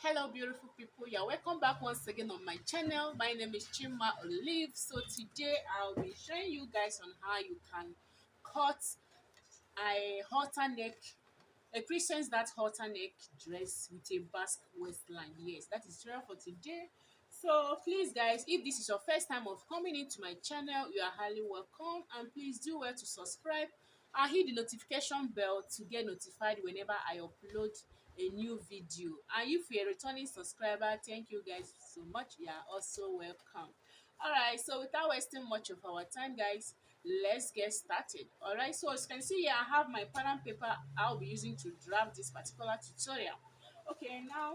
Hello beautiful people, you're welcome back once again on my channel. My name is Chimmaolive. So today I'll be showing you guys on how you can cut a halter neck, a princess that halter neck dress with a basque waistline. Yes, that is tutorial for today. So please guys, if this is your first time of coming into my channel, you are highly welcome, and please do well to subscribe and hit the notification bell to get notified whenever I upload a new video. And if you're a returning subscriber, thank you guys so much, you are also welcome. All right, so without wasting much of our time guys, let's get started. All right, so as you can see here, I have my pen and paper I'll be using to draft this particular tutorial. Okay, now,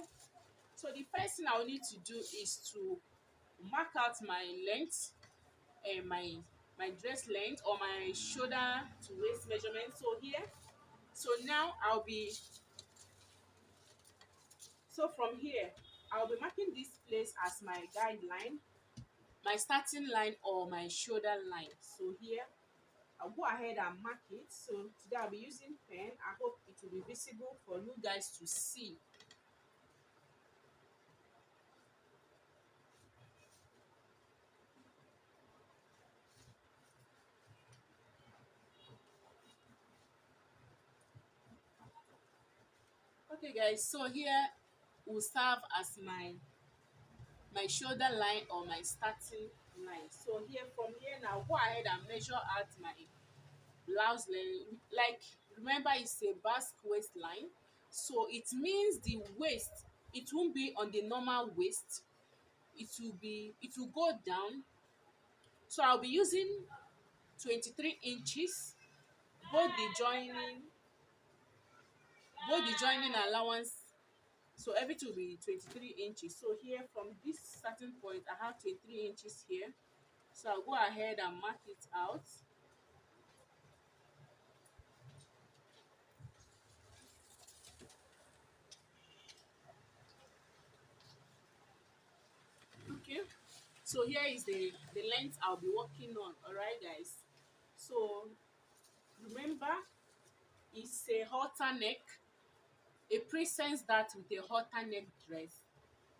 so the first thing I'll need to do is to mark out my length, and my dress length, or my shoulder to waist measurement. So here, so now from here I'll be marking this place as my guideline, my starting line or my shoulder line. So here I'll go ahead and mark it. So today I'll be using pen. I hope it will be visible for you guys to see. Okay guys, so here will serve as my shoulder line or my starting line. So here, from here now, go ahead and measure out my blouse length. Like, remember, it's a basque waistline, so it means the waist, it won't be on the normal waist, it will go down. So I'll be using 23 inches, both the joining allowance. So everything will be 23 inches. So here, from this starting point, I have 23 inches here. So I'll go ahead and mark it out. Okay, so here is the length I'll be working on. All right guys, so remember, it's a halter neck, a presence that with a halter neck dress,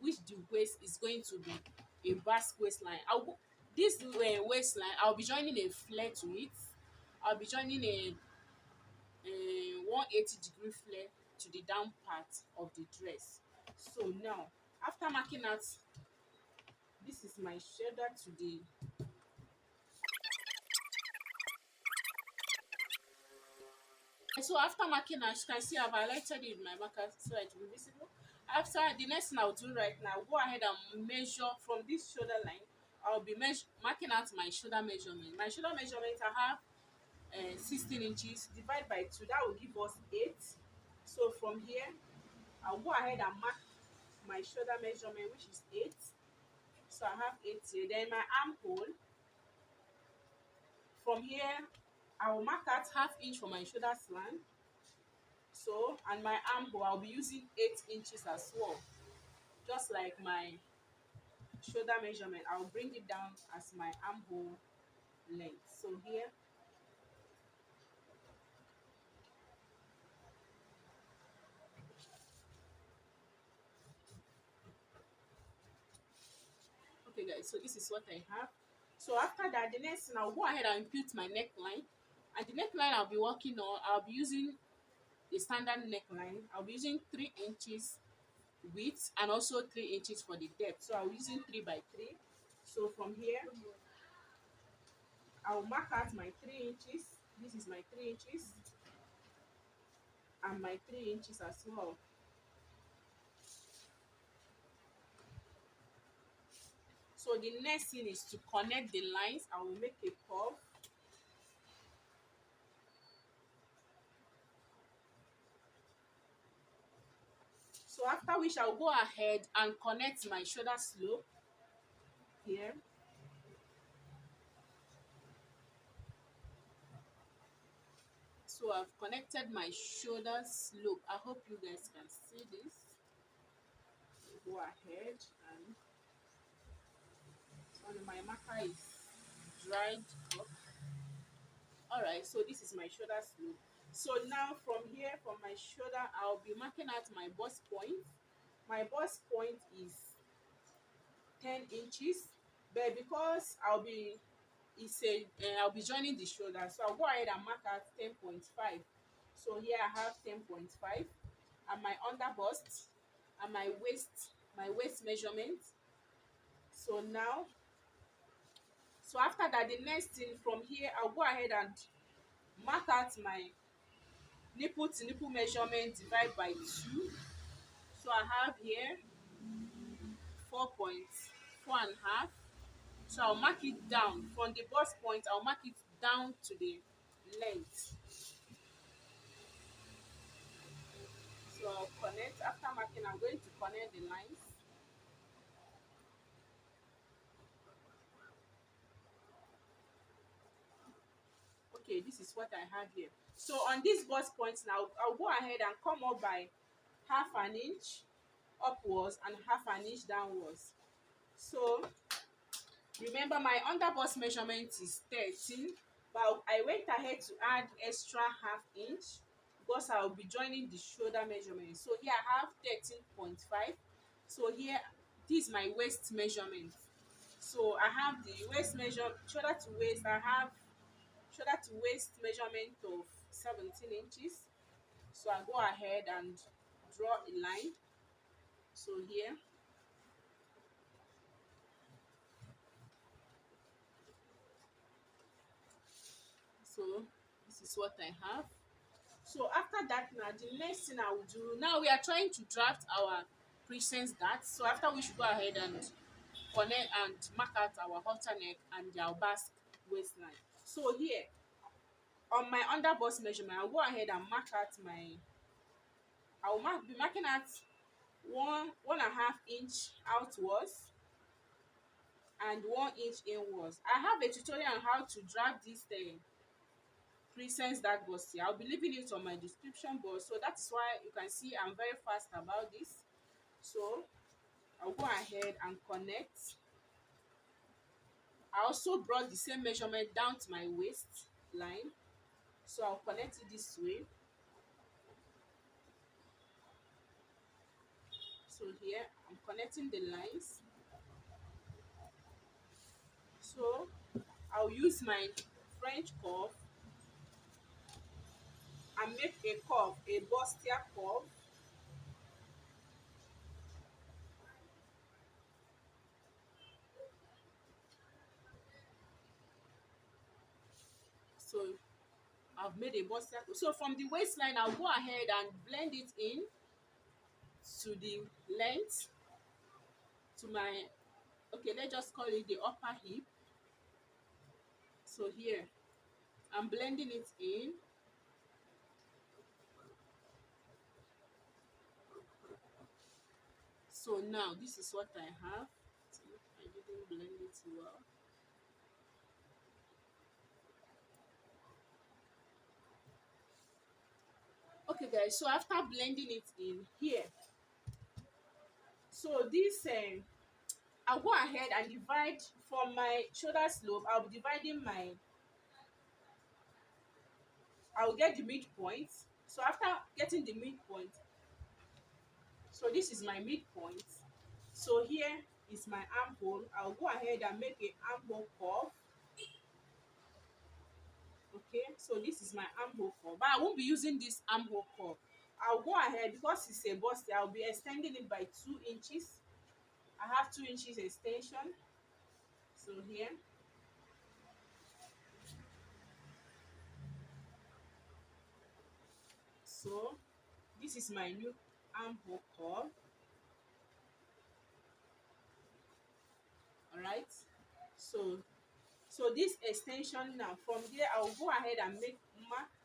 which the waist is going to be a basque waistline. This waistline, I'll be joining a flare to it. I'll be joining a 180-degree flare to the down part of the dress. So now, after marking out, this is my shoulder to the, so after marking, as you can see, I've highlighted it with my marker so it will be visible. After, the next thing I'll do right now, go ahead and measure from this shoulder line. I'll be marking out my shoulder measurement. My shoulder measurement, I have 16 inches. Divide by 2, that will give us 8. So from here, I'll go ahead and mark my shoulder measurement, which is 8. So I have 8 here. Then my armhole, from here, I will mark out half inch for my shoulder slant. So, and my armhole, I'll be using 8 inches as well. Just like my shoulder measurement, I'll bring it down as my armhole length. So here, okay guys, so this is what I have. So after that, the next thing, I'll go ahead and impute my neckline. And the neckline I'll be working on, I'll be using the standard neckline. I'll be using 3 inches width and also 3 inches for the depth. So I'll be using 3 by 3. So from here, I'll mark out my 3 inches. This is my 3 inches and my 3 inches as well. So the next thing is to connect the lines. I will make a curve. So after which I'll go ahead and connect my shoulder slope here. So I've connected my shoulder slope. I hope you guys can see this. Go ahead and, so my marker is dried up. All right, so this is my shoulder slope. So now from here, from my shoulder, I'll be marking out my bust point. my bust point is 10 inches, but because I'll be joining the shoulder, so I'll go ahead and mark out 10.5. So here I have 10.5, and my under bust and my waist measurement. So now, so after that, the next thing from here, I'll go ahead and mark out my nipple to nipple measurement, divide by 2. So I have here 4.4 and a half. So I'll mark it down from the bust point. I'll mark it down to the length. So I'll connect. After marking, I'm going to connect the lines. Okay, this is what I have here. So on this bust point now, I'll go ahead and come up by half an inch upwards and half an inch downwards. So remember, my under bust measurement is 13, but I went ahead to add extra half inch because I'll be joining the shoulder measurement. So here I have 13.5. So here, this is my waist measurement. So I have the waist measure, shoulder to waist. I have shoulder to waist measurement of 17 inches. So I go ahead and draw a line. So here, so this is what I have. So after that, now the next thing I will do, now we are trying to draft our presence dart. So after, we should go ahead and connect and mark out our halter neck and our basque waistline. So here on my under bust measurement, I'll go ahead and mark out my, be marking out 1.5 inch outwards and 1 inch inwards. I have a tutorial on how to draft this presence dart bustier. I'll be leaving it on my description box, so that is why you can see I'm very fast about this. So I'll go ahead and connect. I also brought the same measurement down to my waistline, so I'll connect it this way. So here I'm connecting the lines. So I'll use my French curve and make a curve, a bustier curve. So I've made a bustier curve. So from the waistline, I'll go ahead and blend it in to the length, to my, okay, let's just call it the upper hip. So here I'm blending it in. So now this is what I have. I didn't blend it well. Okay guys, so after blending it in here, so this I'll go ahead and divide from my shoulder slope. I'll be dividing my, I'll get the midpoint. So after getting the midpoint, so this is my midpoint. So here is my armhole. I'll go ahead and make a armhole curve. Okay, so this is my armhole curve, but I won't be using this armhole curve. I'll go ahead, because it's a bust, I'll be extending it by 2 inches. I have 2 inches extension. So here, so this is my new armhole curve. All right, so this extension, now from there I'll go ahead and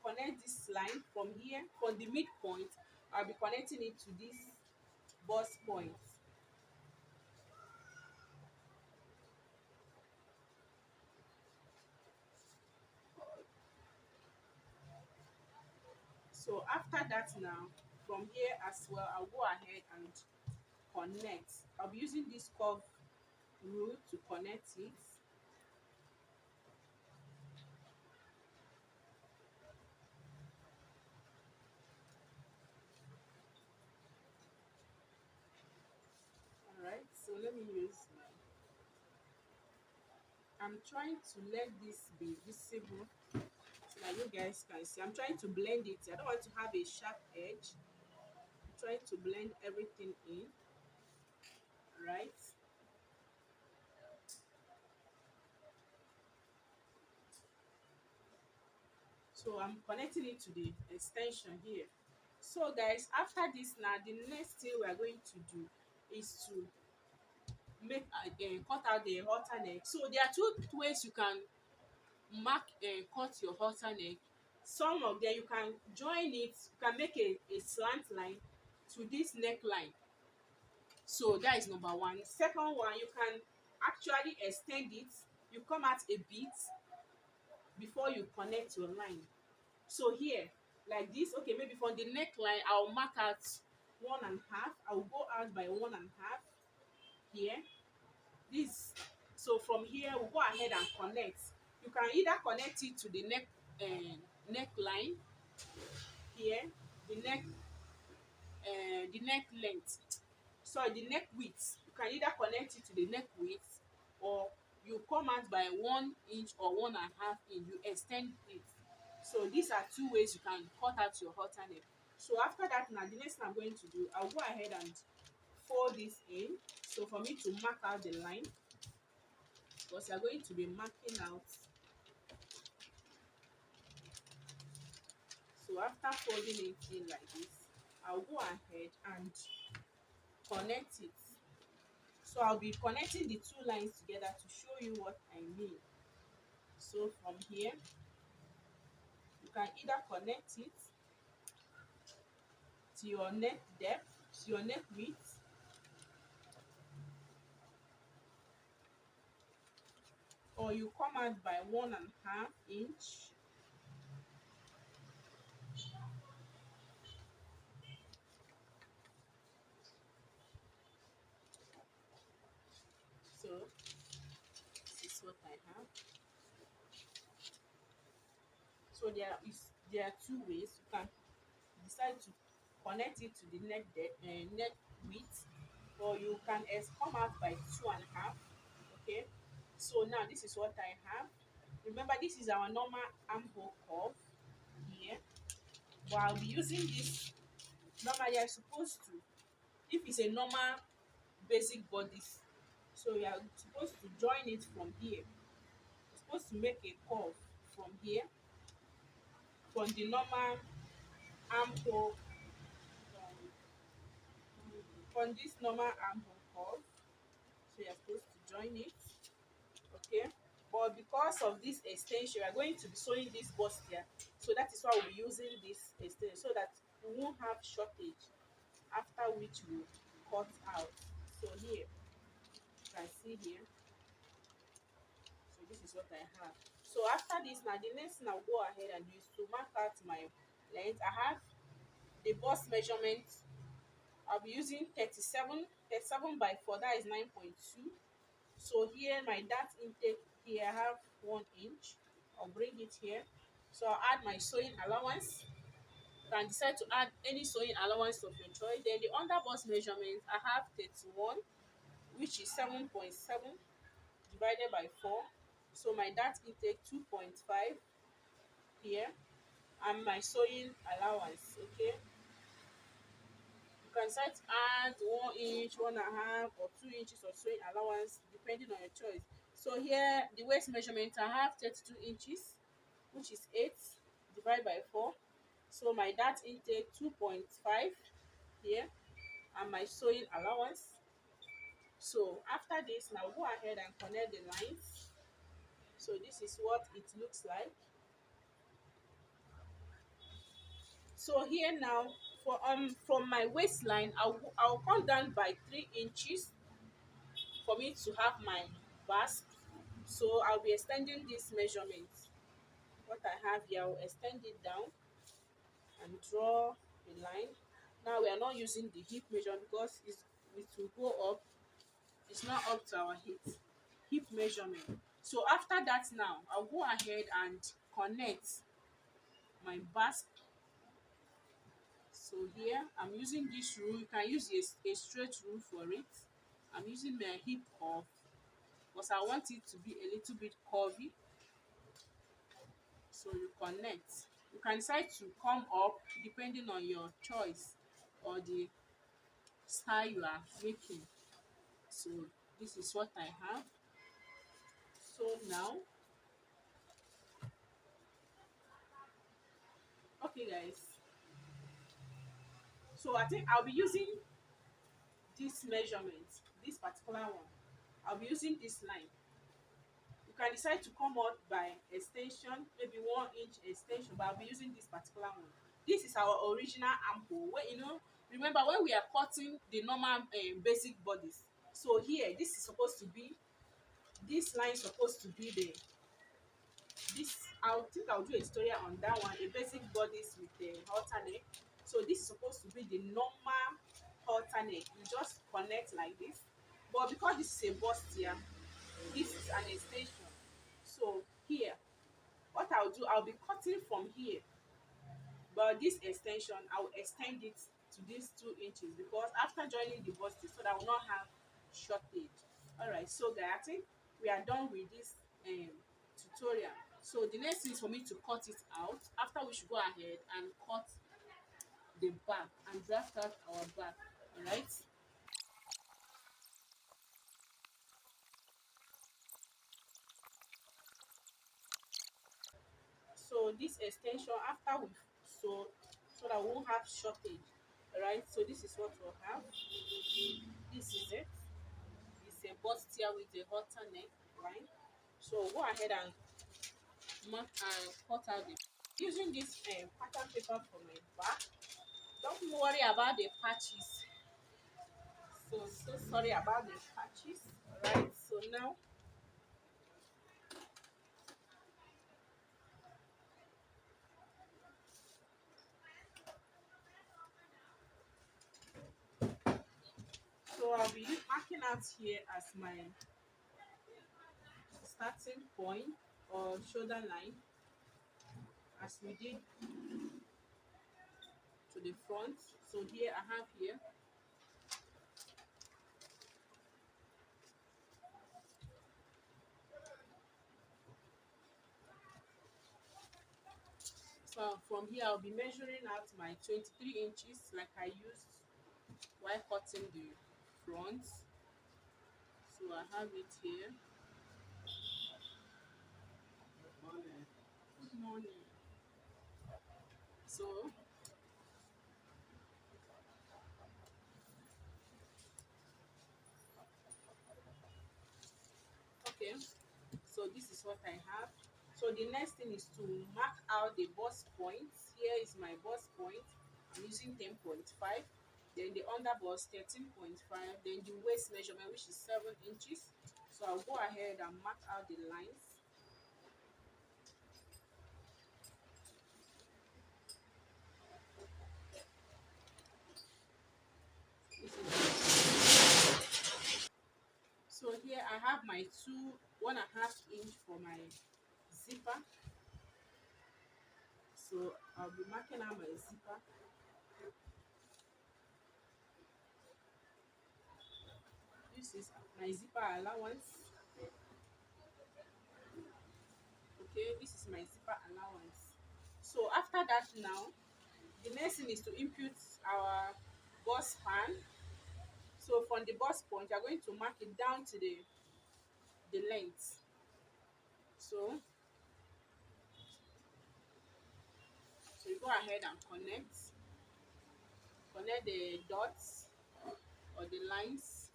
connect this line from here. From the midpoint, I'll be connecting it to this bust point. So after that, now from here as well, I'll go ahead and connect. I'll be using this curve rule to connect it. let me use my, I'm trying to let this be visible so that you guys can see. I'm trying to blend it. I don't want to have a sharp edge. I'm trying to blend everything in, right? So I'm connecting it to the extension here. So guys, after this now, the next thing we are going to do is to make cut out the halter neck. So there are two ways you can mark cut your halter neck. Some of them you can join it, you can make a slant line to this neckline. So that is number one. Second one, you can actually extend it. You come out a bit before you connect your line. So here, like this, okay, maybe from the neckline, I'll mark out 1.5. I'll go out by 1.5 here. This, so from here, we'll go ahead and connect. You can either connect it to the neckline here, the neck length, sorry, the neck width. You can either connect it to the neck width, or you come out by 1 inch or 1.5 inch. You extend it. So these are two ways you can cut out your halter neck. So after that, now the next thing I'm going to do, I'll go ahead and fold this in. So for me to mark out the line, because you're going to be marking out. So after folding it in like this, I'll go ahead and connect it. So I'll be connecting the two lines together to show you what I mean. So from here, you can either connect it to your neck depth, to your neck width, or you come out by 1.5 inch. So this is what I have. So there are two ways. You can decide to connect it to the neck width, or you can come out by 2.5. Okay, so now this is what I have. Remember, this is our normal armhole curve here, but I'll be using this. Normally you're supposed to, if it's a normal basic body, so you're supposed to join it from here. You're supposed to make a curve from here, from the normal armhole, from this normal armhole curve. So you're supposed to join it. Okay, but because of this extension, we are going to be sewing this bustier, so that is why we'll be using this extension, so that we won't have shortage, after which we cut out. So here you can see here, so this is what I have. So after this, now the next thing I'll go ahead and do is to mark out my length. I have the bust measurement. I'll be using 37 by 4, that is 9.2. So here my dart intake, here I have 1 inch. I'll bring it here. So I'll add my sewing allowance. You can decide to add any sewing allowance of your choice. Then the under bust measurement, I have 31, which is 7.7 divided by 4. So my dart intake 2.5 here, and my sewing allowance. Okay, you can decide to add 1 inch, 1.5, or 2 inches of sewing allowance depending on your choice. So here the waist measurement, I have 32 inches, which is 8 divided by 4. So my dart intake 2.5 here, and my sewing allowance. So after this, now go ahead and connect the lines. So this is what it looks like. So here now, for from my waistline, I'll come down by 3 inches for me to have my basque. So I'll be extending this measurement. What I have here, I'll extend it down and draw a line. Now we are not using the hip measure because it will go up. It's not up to our hip measurement. So after that, now I'll go ahead and connect my basque. So here I'm using this rule. You can use a straight rule for it, I'm using my hip cuff because I want it to be a little bit curvy. So you connect. You can decide to come up depending on your choice or the style you are making. So this is what I have. So now, okay guys, so I think I'll be using this measurement, this particular one. I'll be using this line. You can decide to come out by extension, maybe 1 inch extension, but I'll be using this particular one. This is our original armhole. When remember when we are cutting the normal basic bodies. So here, this is supposed to be, this line is supposed to be the, this, I think I'll do a tutorial on that one, a basic bodies with the halter neck. So this is supposed to be the normal halter neck. You just connect like this, but because this is a bustier, this is an extension. So here, what I'll do, I'll be cutting from here, but this extension I will extend it to these 2 inches because after joining the bustier, so that I will not have shortage. All right, so guys, I think we are done with this tutorial. So the next thing is for me to cut it out. After, we should go ahead and cut the back and draft out our back. All right. So this extension, after we sew, so that we won't have shortage. All right. So this is what we'll have. This is it. It's a bustier with a halter neck line. So go ahead and mark and cut out the, using this pattern paper for my back. Don't worry about the patches. So sorry about the patches. All right. So now, so I'll be marking out here as my starting point or shoulder line, as we did to the front. So here I have here, so from here I'll be measuring out my 23 inches like I used while cutting the front. So I have it here. Good morning. So okay, so this is what I have. So the next thing is to mark out the bust points. Here is my bust point. I'm using 10.5. Then the under bust 13.5. Then the waist measurement, which is 7 inches. So I'll go ahead and mark out the lines. So here I have my 1.5 inch for my zipper. So I'll be marking out my zipper. This is my zipper allowance. Okay, this is my zipper allowance. So after that now, the next thing is to input our bust span. So from the bust point, you're going to mark it down to the length. So you go ahead and connect the dots or the lines.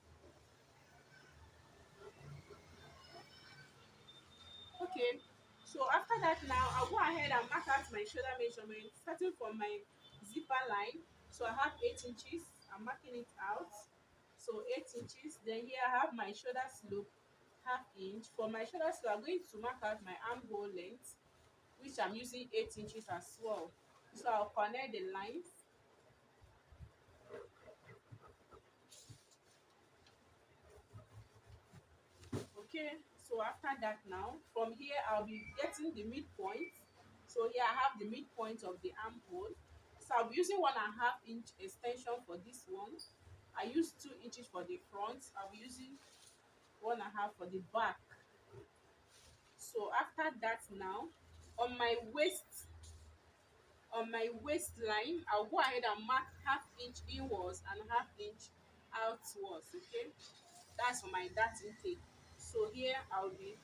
Okay, so after that now, I'll go ahead and mark out my shoulder measurement starting from my zipper line. So I have 8 inches. I'm marking it out. So 8 inches. Then here I have my shoulder slope, 1/2 inch. For my shoulder slope, I'm going to mark out my armhole length, which I'm using 8 inches as well. So I'll connect the lines. Okay, so after that now, from here I'll be getting the midpoint. So here I have the midpoint of the armhole. So I'll be using 1.5 inch extension for this one. I use 2 inches for the front. I'll be using 1.5 for the back. So after that now, on my waistline, I'll go ahead and mark 1/2 inch inwards and 1/2 inch outwards. Okay, that's for my dart intake. So here I'll be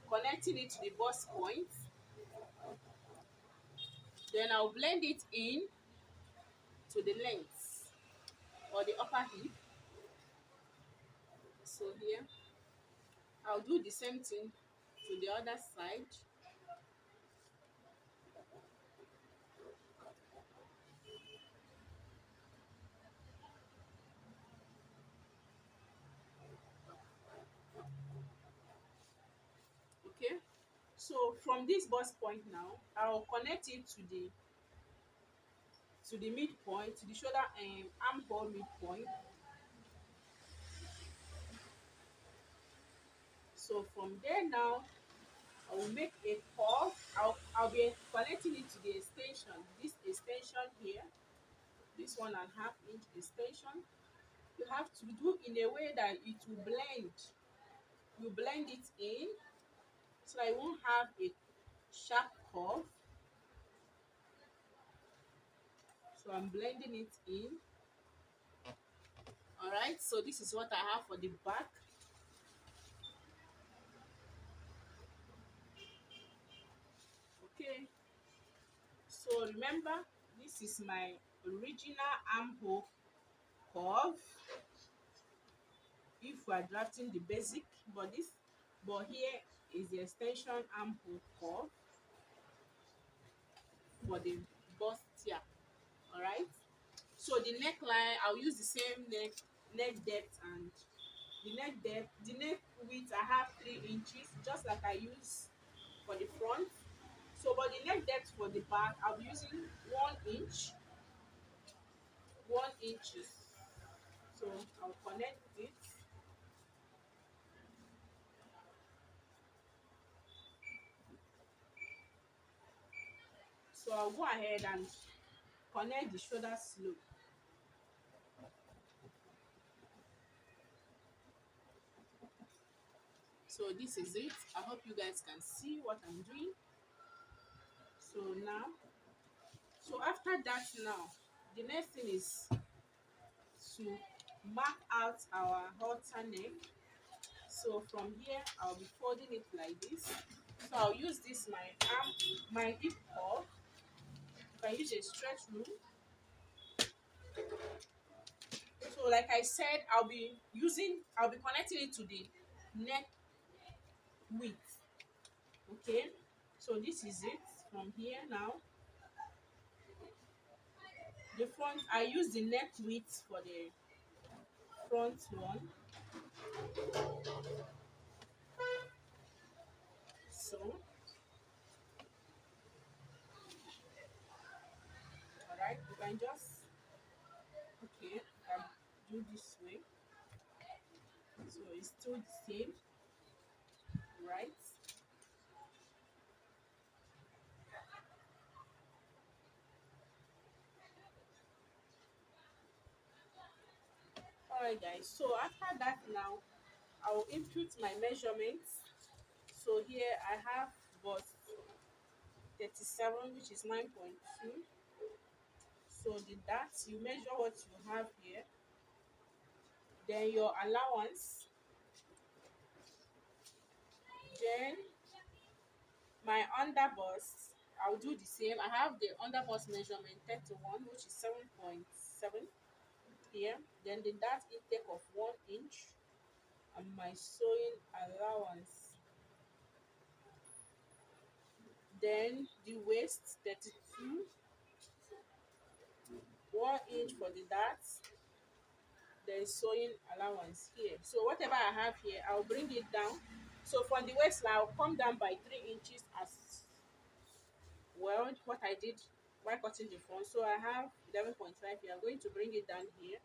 connecting it to the bust point. Then I'll blend it in to the length or the upper hip. So here I'll do the same thing to the other side. Okay, so from this bust point now, I'll connect it to the midpoint, to the shoulder and armhole midpoint. So from there now, I will make a curve. I'll be connecting it to the extension. This extension here, this 1.5 inch extension, you have to do in a way that it will blend. You blend it in so I won't have a sharp curve. So I'm blending it in. All right, so this is what I have for the back. Okay, so remember, this is my original armhole curve if we are drafting the basic, but here is the extension armhole curve for the bustier. All right, so the neckline, I'll use the same neck depth, and the neck width, I have 3 inches, just like I use for the front. So but the neck depth for the back, I'll be using 1 inch, 1 inches. So I'll connect it. So I'll go ahead and connect the shoulder slope. So this is it. I hope you guys can see what I'm doing. So now, so after that now, the next thing is to mark out our halter neck. So from here, I'll be folding it like this. So I'll use this my hip hop. You can use a stretch rule. So like I said, I'll be connecting it to the neck width. Okay, so this is it from here now. The front, I use the neck width for the front one. So all right, you can just, okay, do this way. So it's still the same, right? All right guys, so after that now, I will input my measurements. So here I have bust 37, which is 9.2. So the that you measure what you have here, then your allowance, then my underbust. I'll do the same. I have the underbust measurement 31, which is 7.7 here. Then the dart intake of 1 inch, and my sewing allowance. Then the waist 32, 1 inch for the dart. There is sewing allowance here. So whatever I have here, I'll bring it down. So from the waistline, I'll come down by 3 inches as well. What I did while cutting the front. So I have 11.5 here. I'm going to bring it down here.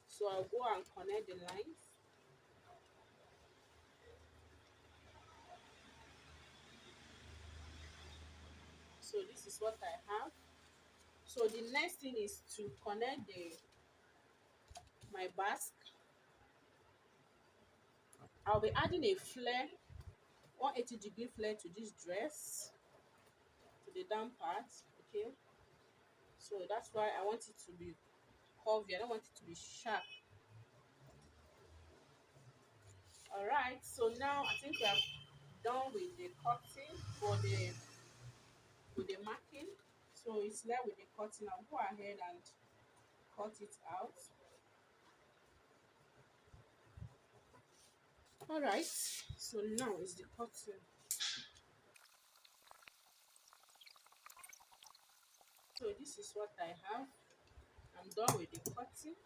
So I'll go and connect the lines. So this is what I have. So the next thing is to connect the my basque. I'll be adding a flare, 180-degree flare to this dress, to the down part. Okay, so that's why I want it to be curvy. I don't want it to be sharp. All right, so now I think we are done with the cutting for the with the marking. So it's left with the cutting. I'll go ahead and cut it out. All right, so now is the cutting. So this is what I have. I'm done with the cutting.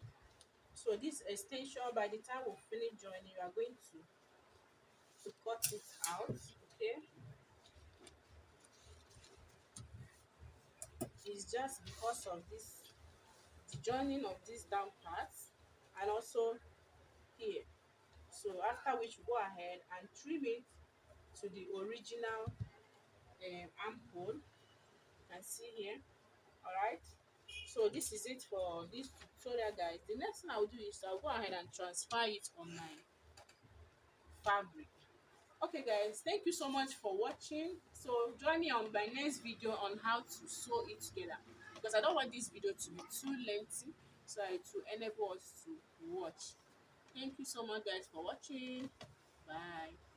So this extension, by the time we finish joining, you are going to cut it out. Okay, it's just because of this, the joining of this down part and also here. So after which we go ahead and trim it to the original armhole. You can see here. All right, so this is it for this tutorial, guys. The next thing I'll do is I'll go ahead and transfer it on my fabric. Okay guys, thank you so much for watching. So join me on my next video on how to sew it together, because I don't want this video to be too lengthy, so to enable us to watch. Thank you so much guys for watching. Bye.